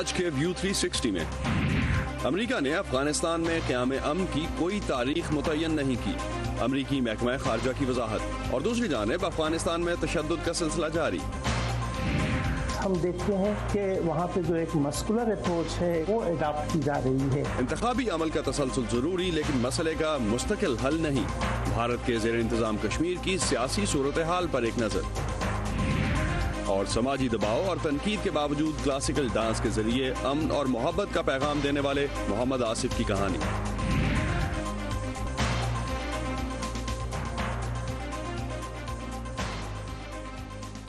آج کے ویو 360 میں امریکہ نے افغانستان میں قیام امن کی کوئی تاریخ متعین نہیں کی، امریکی محکمہ خارجہ کی وضاحت۔ اور دوسری جانب افغانستان میں تشدد کا سلسلہ جاری۔ ہم دیکھتے ہیں کہ وہاں پہ جو ایک مسکولر اپروچ ہے وہ اڈاپٹ کی جا رہی ہے۔ انتخابی عمل کا تسلسل ضروری، لیکن مسئلے کا مستقل حل نہیں۔ بھارت کے زیر انتظام کشمیر کی سیاسی صورتحال پر ایک نظر۔ اور سماجی دباؤ اور تنقید کے باوجود کلاسیکل ڈانس کے ذریعے امن اور محبت کا پیغام دینے والے محمد آصف کی کہانی۔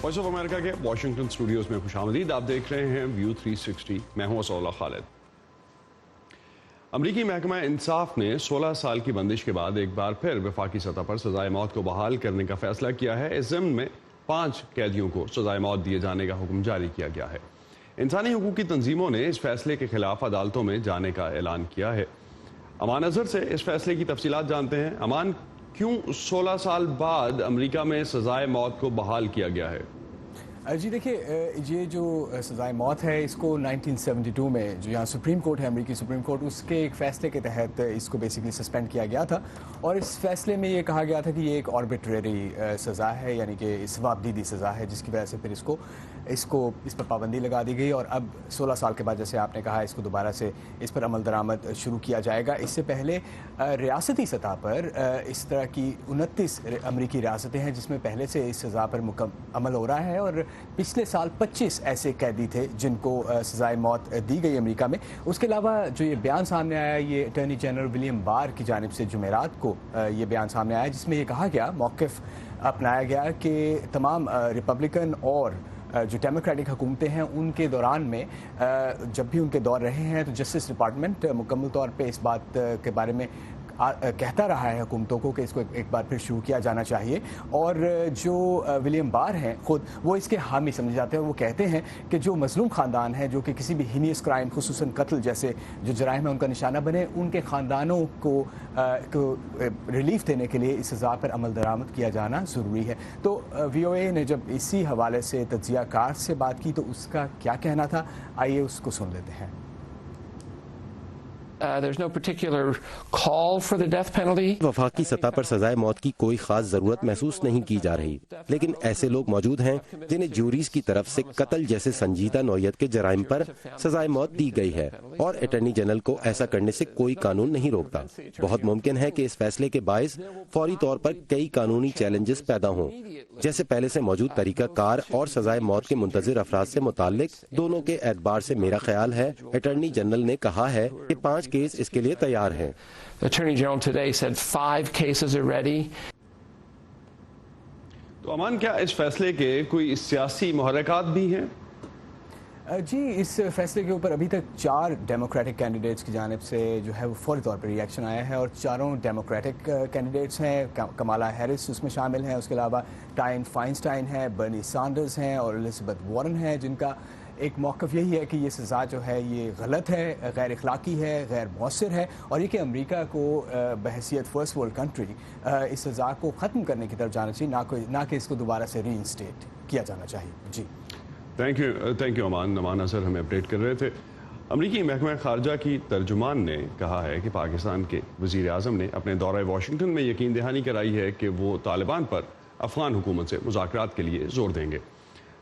وائس آف امریکہ کے واشنگٹن اسٹوڈیوز میں خوش آمدید۔ آپ دیکھ رہے ہیں ویو 360، میں ہوں اسد اللہ خالد۔ امریکی محکمہ انصاف نے 16 سال کی بندش کے بعد ایک بار پھر وفاقی سطح پر سزائے موت کو بحال کرنے کا فیصلہ کیا ہے۔ اس ضمن میں 5 قیدیوں کو سزائے موت دیے جانے کا حکم جاری کیا گیا ہے۔ انسانی حقوق کی تنظیموں نے اس فیصلے کے خلاف عدالتوں میں جانے کا اعلان کیا ہے۔ امان اظہر سے اس فیصلے کی تفصیلات جانتے ہیں۔ امان، کیوں 16 سال بعد امریکہ میں سزائے موت کو بحال کیا گیا ہے؟ جی دیکھیے، یہ جو سزائے موت ہے اس کو 1972 میں جو یہاں سپریم کورٹ ہے، امریکی سپریم کورٹ، اس کے ایک فیصلے کے تحت اس کو بیسیکلی سسپینڈ کیا گیا تھا، اور اس فیصلے میں یہ کہا گیا تھا کہ یہ ایک آربیٹریری سزا ہے، یعنی کہ ثوابدیدی سزا ہے، جس کی وجہ سے پھر اس پر پابندی لگا دی گئی، اور اب 16 سال کے بعد جیسے آپ نے کہا اس کو دوبارہ سے اس پر عمل درآمد شروع کیا جائے گا۔ اس سے پہلے ریاستی سطح پر اس طرح کی 29 امریکی ریاستیں ہیں جس میں پہلے سے اس سزا پر عمل ہو رہا ہے، اور پچھلے سال 25 ایسے قیدی تھے جن کو سزائے موت دی گئی امریکہ میں۔ اس کے علاوہ جو یہ بیان سامنے آیا، یہ اٹارنی جنرل ولیم بار کی جانب سے جمعرات کو یہ بیان سامنے آیا، جس میں یہ کہا گیا، موقف اپنایا گیا کہ تمام ریپبلکن اور جو ڈیموکریٹک حکومتیں ہیں ان کے دوران میں جب بھی ان کے دور رہے ہیں تو جسٹس ڈپارٹمنٹ مکمل طور پہ اس بات کے بارے میں کہتا رہا ہے حکومتوں کو کہ اس کو ایک بار پھر شروع کیا جانا چاہیے، اور جو ولیم بار ہیں خود وہ اس کے حامی سمجھے جاتے ہیں، اور وہ کہتے ہیں کہ جو مظلوم خاندان ہیں جو کہ کسی بھی ہینیس کرائم خصوصاً قتل جیسے جو جرائم ہیں ان کا نشانہ بنے، ان کے خاندانوں کو ریلیف دینے کے لیے اس سزا پر عمل درآمد کیا جانا ضروری ہے۔ تو وی او اے نے جب اسی حوالے سے تجزیہ کار سے بات کی تو اس کا کیا کہنا تھا، آئیے اس کو سن لیتے ہیں۔ There's no particular call for the death penalty. وفاقی سطح پر سزائے موت کی کوئی خاص ضرورت محسوس نہیں کی جا رہی، لیکن ایسے لوگ موجود ہیں جنہیں جوریز کی طرف سے قتل جیسے سنجیدہ نوعیت کے جرائم پر سزائے موت دی گئی ہے، اور اٹارنی جنرل کو ایسا کرنے سے کوئی قانون نہیں روکتا۔ بہت ممکن ہے کہ اس فیصلے کے باعث فوری طور پر کئی قانونی چیلنجز پیدا ہوں، جیسے پہلے سے موجود طریقہ کار اور سزائے موت کے منتظر افراد سے متعلق دونوں کے اعتبار سے میرا خیال ہے اٹارنی جنرل نے کہا ہے کہ 5 کیس اس کے لیے تیار ہیں۔ Attorney General today said 5 cases are ready. تو امان، کیا اس فیصلے کے کوئی سیاسی محرکات بھی ہیں؟ جی، اس فیصلے کے اوپر ابھی تک 4 ڈیموکریٹک کینڈیڈیٹس کی جانب سے جو ہے وہ فوری طور پر ریئیکشن آیا ہے، اور چاروں ڈیموکریٹک کینڈیڈیٹس ہیں۔ کمالا ہیرس اس میں شامل ہیں، اس کے علاوہ ٹائن فائنسٹائن ہیں، برنی سانڈرز ہیں، اور الزبتھ وارن ہیں، جن کا ایک موقف یہی ہے کہ یہ سزا جو ہے یہ غلط ہے، غیر اخلاقی ہے، غیر مؤثر ہے، اور یہ کہ امریکہ کو بحیثیت فرسٹ ورلڈ کنٹری اس سزا کو ختم کرنے کی طرف جانا چاہیے، نہ کہ اس کو دوبارہ سے ری انسٹیٹ کیا جانا چاہیے۔ جی تھینک یو امان اظہر ہمیں اپڈیٹ کر رہے تھے۔ امریکی محکمہ خارجہ کی ترجمان نے کہا ہے کہ پاکستان کے وزیر اعظم نے اپنے دورہ واشنگٹن میں یقین دہانی کرائی ہے کہ وہ طالبان پر افغان حکومت سے مذاکرات کے لیے زور دیں گے۔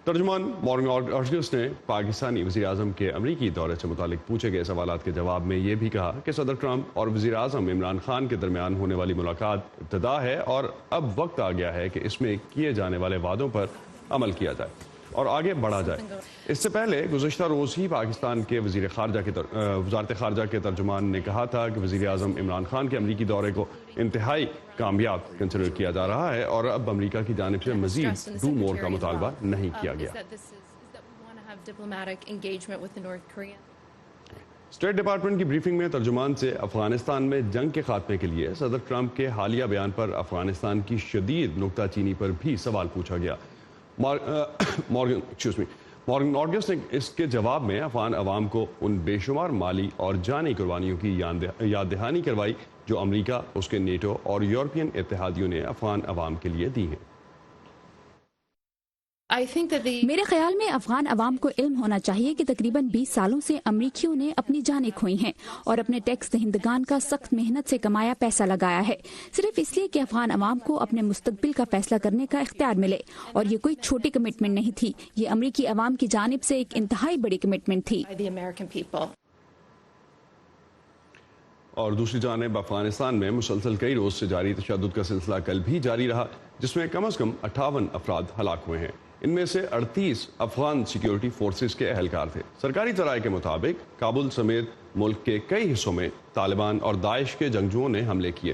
ترجمان مارگن آرگس نے پاکستانی وزیر اعظم کے امریکی دورے سے متعلق پوچھے گئے سوالات کے جواب میں یہ بھی کہا کہ صدر ٹرمپ اور وزیر اعظم عمران خان کے درمیان ہونے والی ملاقات ابتدا ہے، اور اب وقت آ گیا ہے کہ اس میں کیے جانے والے وعدوں پر عمل کیا جائے اور آگے بڑھا جائے۔ اس سے پہلے گزشتہ روز ہی پاکستان کے وزارت خارجہ کے ترجمان نے کہا تھا کہ وزیر اعظم عمران خان کے امریکی دورے کو انتہائی کامیاب کنسیڈر کیا جا رہا ہے، اور اب امریکہ کی جانب سے مزید ڈو مور کا مطالبہ نہیں کیا گیا۔ اسٹیٹ ڈپارٹمنٹ کی بریفنگ میں ترجمان سے افغانستان میں جنگ کے خاتمے کے لیے صدر ٹرمپ کے حالیہ بیان پر افغانستان کی شدید نکتہ چینی پر بھی سوال پوچھا گیا۔ مارگن آرگس نے اس کے جواب میں افغان عوام کو ان بے شمار مالی اور جانی قربانیوں کی یاد دہانی کروائی جو امریکہ، اس کے نیٹو اور یورپین اتحادیوں نے افغان عوام کے لیے دی ہیں۔ میرے خیال میں افغان عوام کو علم ہونا چاہیے کہ تقریباً 20 سالوں سے امریکیوں نے اپنی جانیں کھوئی ہیں اور اپنے ٹیکس دہندگان کا سخت محنت سے کمایا پیسہ لگایا ہے، صرف اس لیے کہ افغان عوام کو اپنے مستقبل کا فیصلہ کرنے کا اختیار ملے. اور یہ کوئی چھوٹی کمٹمنٹ نہیں تھی، یہ امریکی عوام کی جانب سے ایک انتہائی بڑی کمٹمنٹ تھی. اور دوسری جانب افغانستان میں مسلسل کئی روز سے جاری تشدد کا سلسلہ کل بھی جاری رہا، جس میں کم از کم 58 افراد ہلاک ہوئے ہیں. ان میں سے 38 افغان سیکیورٹی فورسز کے اہلکار تھے. سرکاری ذرائع کے مطابق کابل سمیت ملک کے کئی حصوں میں طالبان اور داعش کے جنگجوؤں نے حملے کیے.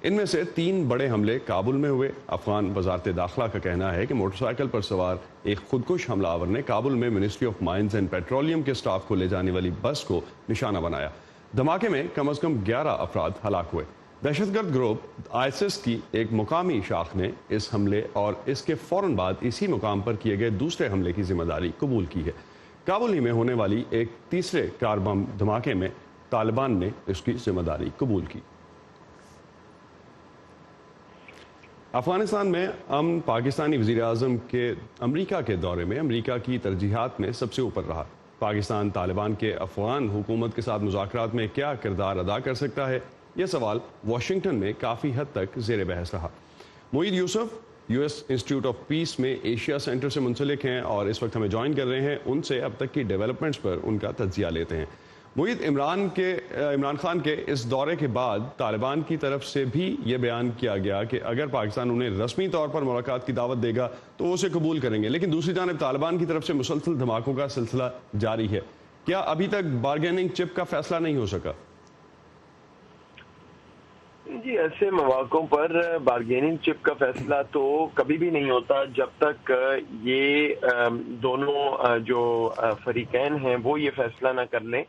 ان میں سے 3 بڑے حملے کابل میں ہوئے. افغان وزارت داخلہ کا کہنا ہے کہ موٹر سائیکل پر سوار ایک خودکش حملہ آور نے کابل میں ministry of mines and petroleum کے سٹاف کو لے جانے والی بس کو نشانہ بنایا. دھماکے میں کم از کم 11 افراد ہلاک ہوئے. دہشت گرد گروپ ISIS کی ایک مقامی شاخ نے اس حملے اور اس کے فوراً بعد اسی مقام پر کیے گئے دوسرے حملے کی ذمہ داری قبول کی ہے. کابل ہی میں ہونے والی ایک تیسرے کار بم دھماکے میں طالبان نے اس کی ذمہ داری قبول کی. افغانستان میں امن پاکستانی وزیر اعظم کے امریکہ کے دورے میں امریکہ کی ترجیحات میں سب سے اوپر رہا. پاکستان طالبان کے افغان حکومت کے ساتھ مذاکرات میں کیا کردار ادا کر سکتا ہے، یہ سوال واشنگٹن میں کافی حد تک زیر بحث رہا. معید یوسف US انسٹیٹیوٹ آف پیس میں ایشیا سینٹر سے منسلک ہیں اور اس وقت ہمیں جوائن کر رہے ہیں. ان سے اب تک کی ڈیولپمنٹس پر ان کا تجزیہ لیتے ہیں. معید، عمران خان کے اس دورے کے بعد طالبان کی طرف سے بھی یہ بیان کیا گیا کہ اگر پاکستان انہیں رسمی طور پر ملاقات کی دعوت دے گا تو وہ اسے قبول کریں گے، لیکن دوسری جانب طالبان کی طرف سے مسلسل دھماکوں کا سلسلہ جاری ہے. کیا ابھی تک بارگیننگ چپ کا فیصلہ نہیں ہو سکا؟ جی، ایسے مواقعوں پر بارگیننگ چپ کا فیصلہ تو کبھی بھی نہیں ہوتا جب تک یہ دونوں جو فریقین ہیں وہ یہ فیصلہ نہ کر لیں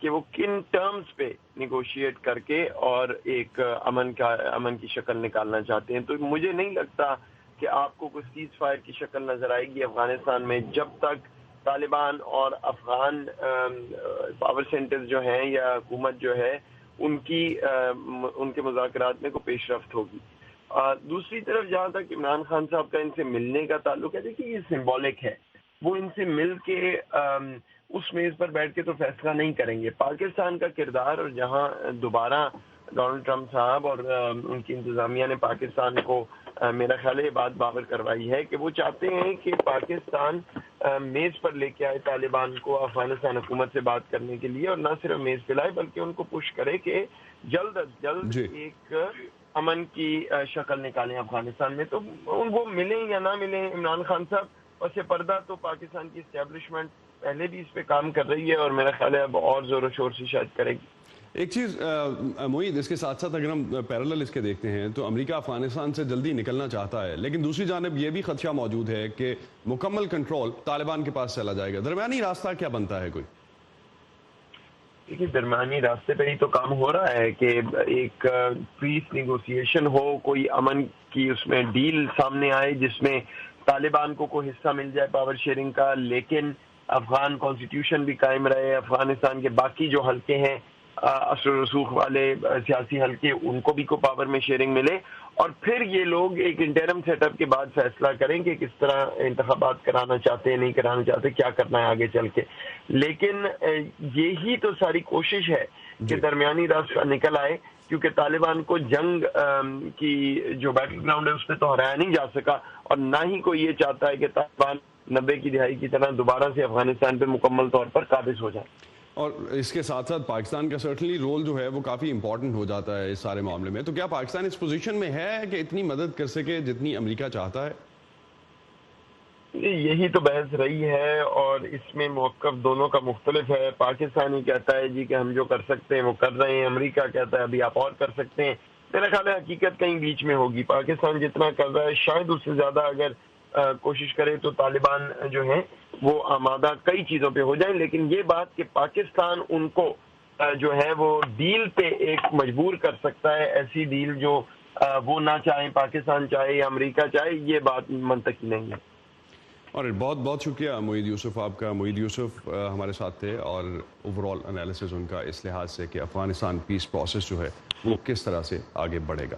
کہ وہ کن ٹرمز پہ نیگوشیٹ کر کے اور ایک امن کی شکل نکالنا چاہتے ہیں. تو مجھے نہیں لگتا کہ آپ کو کوئی سیز فائر کی شکل نظر آئے گی افغانستان میں جب تک طالبان اور افغان پاور سینٹرز جو ہیں یا حکومت جو ہے ان کے مذاکرات میں کوئی پیش رفت ہوگی. دوسری طرف جہاں تک عمران خان صاحب کا ان سے ملنے کا تعلق ہے، دیکھیے یہ سمبولک ہے. وہ ان سے مل کے اس میز پر بیٹھ کے تو فیصلہ نہیں کریں گے. پاکستان کا کردار، اور جہاں دوبارہ ڈونلڈ ٹرمپ صاحب اور ان کی انتظامیہ نے پاکستان کو میرا خیال ہے یہ بات باور کروائی ہے کہ وہ چاہتے ہیں کہ پاکستان میز پر لے کے آئے طالبان کو افغانستان حکومت سے بات کرنے کے لیے، اور نہ صرف میز پہ لائے بلکہ ان کو پش کرے کہ جلد از جلد ایک امن کی شکل نکالیں افغانستان میں. تو وہ ملیں یا نہ ملیں عمران خان صاحب، پس پردہ تو پاکستان کی اسٹیبلشمنٹ پہلے بھی اس پہ کام کر رہی ہے اور میرا خیال ہے اب اور زور و شور سے شاید کرے گی. ایک چیز معید، اس کے ساتھ ساتھ اگر ہم پیرالل اس کے دیکھتے ہیں تو امریکہ افغانستان سے جلدی نکلنا چاہتا ہے، لیکن دوسری جانب یہ بھی خدشہ موجود ہے کہ مکمل کنٹرول طالبان کے پاس چلا جائے گا. درمیانی راستہ کیا بنتا ہے کوئی؟ دیکھیے، درمیانی راستے پہ ہی تو کام ہو رہا ہے کہ ایک پیس نیگوسیشن ہو، کوئی امن کی اس میں ڈیل سامنے آئے جس میں طالبان کو کوئی حصہ مل جائے پاور شیئرنگ کا، لیکن افغان کانسٹیٹیوشن بھی قائم رہے، افغانستان کے باقی جو حلقے ہیں اثر و رسوخ والے سیاسی حلقے ان کو بھی کو پاور میں شیئرنگ ملے، اور پھر یہ لوگ ایک انٹرم سیٹ اپ کے بعد فیصلہ کریں کہ کس طرح انتخابات کرانا چاہتے ہیں، نہیں کرانا چاہتے، کیا کرنا ہے آگے چل کے. لیکن یہی تو ساری کوشش ہے کہ درمیانی راستہ نکل آئے، کیونکہ طالبان کو جنگ کی جو بیٹل گراؤنڈ ہے اس پہ تو ہرایا نہیں جا سکا، اور نہ ہی کوئی یہ چاہتا ہے کہ طالبان 90 کی دہائی کی طرح دوبارہ سے افغانستان پہ مکمل طور پر قابض ہو جائے. اور اس کے ساتھ ساتھ پاکستان کا سرٹنلی رول جو ہے وہ کافی امپورٹنٹ ہو جاتا ہے اس سارے معاملے میں. تو کیا پاکستان اس پوزیشن میں ہے کہ اتنی مدد کر سکے جتنی امریکہ چاہتا ہے؟ یہی تو بحث رہی ہے اور اس میں موقف دونوں کا مختلف ہے. پاکستان ہی کہتا ہے جی کہ ہم جو کر سکتے ہیں وہ کر رہے ہیں، امریکہ کہتا ہے ابھی آپ اور کر سکتے ہیں. میرا خیال ہے حقیقت کہیں بیچ میں ہوگی. پاکستان جتنا کر رہا ہے شاید اس سے زیادہ اگر کوشش کرے تو طالبان جو ہیں وہ آمادہ کئی چیزوں پہ ہو جائیں. لیکن یہ بات کہ پاکستان ان کو جو ہے وہ ڈیل پہ ایک مجبور کر سکتا ہے، ایسی ڈیل جو وہ نہ چاہیں، پاکستان چاہے یا امریکہ چاہے، یہ بات منطقی نہیں ہے. اور بہت بہت شکریہ معید یوسف آپ کا. معید یوسف ہمارے ساتھ تھے اور اوور آل انالیسز ان کا اس لحاظ سے کہ افغانستان پیس پروسیس جو ہے وہ کس طرح سے آگے بڑھے گا.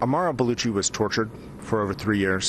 Ammar al-Baluchi was tortured for over 3 years.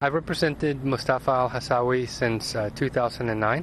I've represented Mustafa al-Hawsawi since 2009.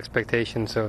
expectations of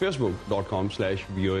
facebook.com/voa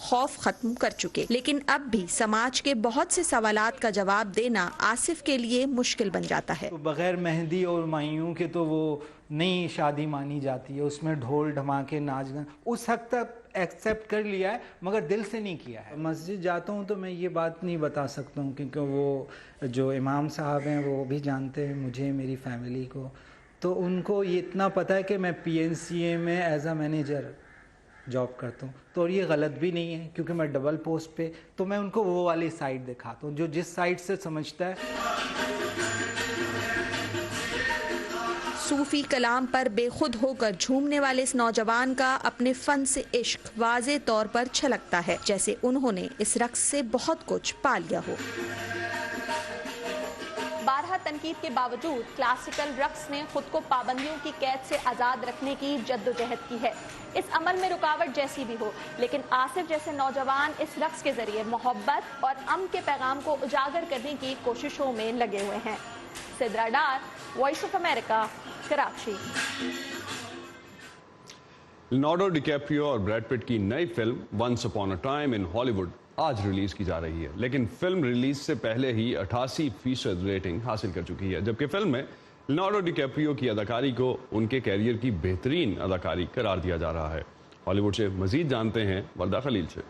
خوف ختم کر چکے، لیکن اب بھی سماج کے بہت سے سوالات کا جواب دینا آصف کے لیے مشکل بن جاتا ہے۔ بغیر مہندی اور مایوں کے تو وہ نئی شادی مانی جاتی ہے، اس میں ڈھول دھماکے ناچ گانا اس حد تک ایکسیپٹ کر لیا ہے مگر دل سے نہیں کیا ہے۔ مسجد جاتا ہوں تو میں یہ بات نہیں بتا سکتا ہوں کیونکہ وہ جو امام صاحب ہیں وہ بھی جانتے ہیں مجھے، میری فیملی کو، تو ان کو یہ اتنا پتہ ہے کہ میں PNCA میں ایز اے مینیجر جاب کرتا ہوں، تو اور یہ غلط بھی نہیں ہے کیونکہ میں ڈبل پوسٹ پہ، تو میں ان کو وہ والی سائڈ دکھاتا ہوں جو جس سائڈ سے سمجھتا ہے۔ صوفی کلام پر بے خود ہو کر جھومنے والے اس نوجوان کا اپنے فن سے عشق واضح طور پر چھلکتا ہے، جیسے انہوں نے اس رقص سے بہت کچھ پا لیا ہو۔ بارہا تنقید کے باوجود کلاسیکل رقص نے خود کو پابندیوں کی قید سے آزاد رکھنے کی جدوجہد کی ہے، اس عمل میں رکاوٹ جیسی بھی ہو، لیکن آصف جیسے نوجوان اس رقص کے ذریعے محبت اور امن کے پیغام کو اجاگر کرنے کی کوششوں میں لگے ہوئے ہیں۔ Sidra Dar, voice of America, Karachi. Leonardo DiCaprio اور بریڈ پٹ کی نئی film once upon a time in Hollywood آج ریلیز کی جا رہی ہے، لیکن فلم ریلیز سے پہلے ہی 88% ریٹنگ حاصل کر چکی ہے، جبکہ فلم میں لیونارڈو ڈی کیپریو کی اداکاری کو ان کے کیریئر کی بہترین اداکاری قرار دیا جا رہا ہے۔ ہالی ووڈ سے مزید جانتے ہیں وردہ خلیل سے۔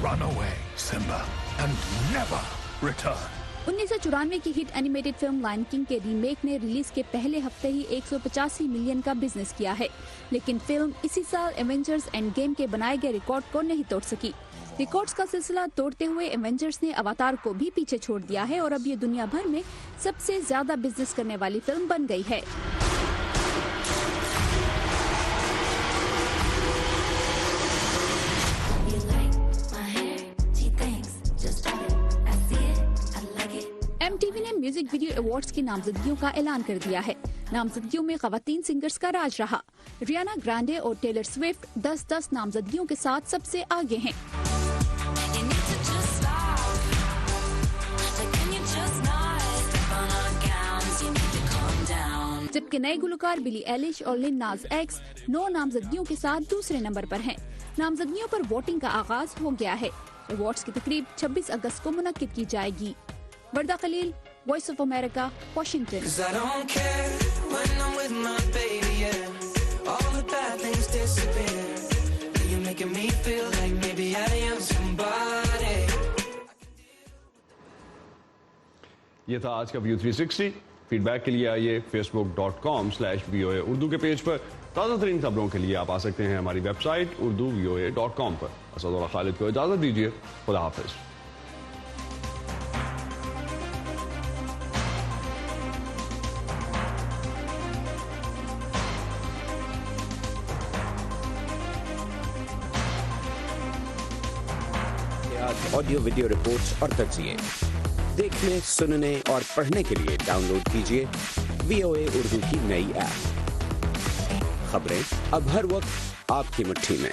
Run away, Simba, and never return. 1994 کی ہٹ اینیمیٹڈ فلم لائن کنگ کے ریمیک نے ریلیز کے پہلے ہفتے ہی 185 ملین کا بزنس کیا ہے، لیکن فلم اسی سال ایونجرز اینڈ گیم کے بنائے گئے ریکارڈ کو نہیں توڑ سکی۔ ریکارڈز کا سلسلہ توڑتے ہوئے ایونجرز نے اواتار کو بھی پیچھے چھوڑ دیا ہے اور اب یہ دنیا بھر میں سب سے زیادہ بزنس کرنے والی فلم بن گئی ہے۔ MTV نے میوزک ویڈیو ایوارڈز کی نامزدگیوں کا اعلان کر دیا ہے۔ نامزدگیوں میں خواتین سنگرز کا راج رہا۔ ریانا گرانڈے اور ٹیلر سوئفٹ 10 نامزدگیوں کے ساتھ سب سے آگے ہیں۔ جبکہ نئے گلوکار بلی ایلش اور لن ناز ایکس 9 نامزدگیوں کے ساتھ دوسرے نمبر پر ہیں۔ نامزدگیوں پر ووٹنگ کا آغاز ہو گیا ہے۔ ایوارڈز کی تقریب 26 اگست کو منعقد کی جائے گی۔ وردہ خلیل، وائس آف امریکہ، واشنگٹن۔ یہ تھا آج کا ویو 360۔ فیڈ بیک کے لیے آئیے facebook.com/VOA اردو کے پیج پر۔ تازہ ترین خبروں کے لیے آپ آ سکتے ہیں ہماری ویب سائٹ urduvoa.com پر۔ اسد اللہ خالد کو اجازت دیجیے، خدا حافظ۔ آڈیو ویڈیو رپورٹس اور تجزیے دیکھنے، سننے اور پڑھنے کے لیے ڈاؤن لوڈ کیجیے VOA اردو کی نئی ایپ۔ خبریں اب ہر وقت آپ کی مٹھی میں۔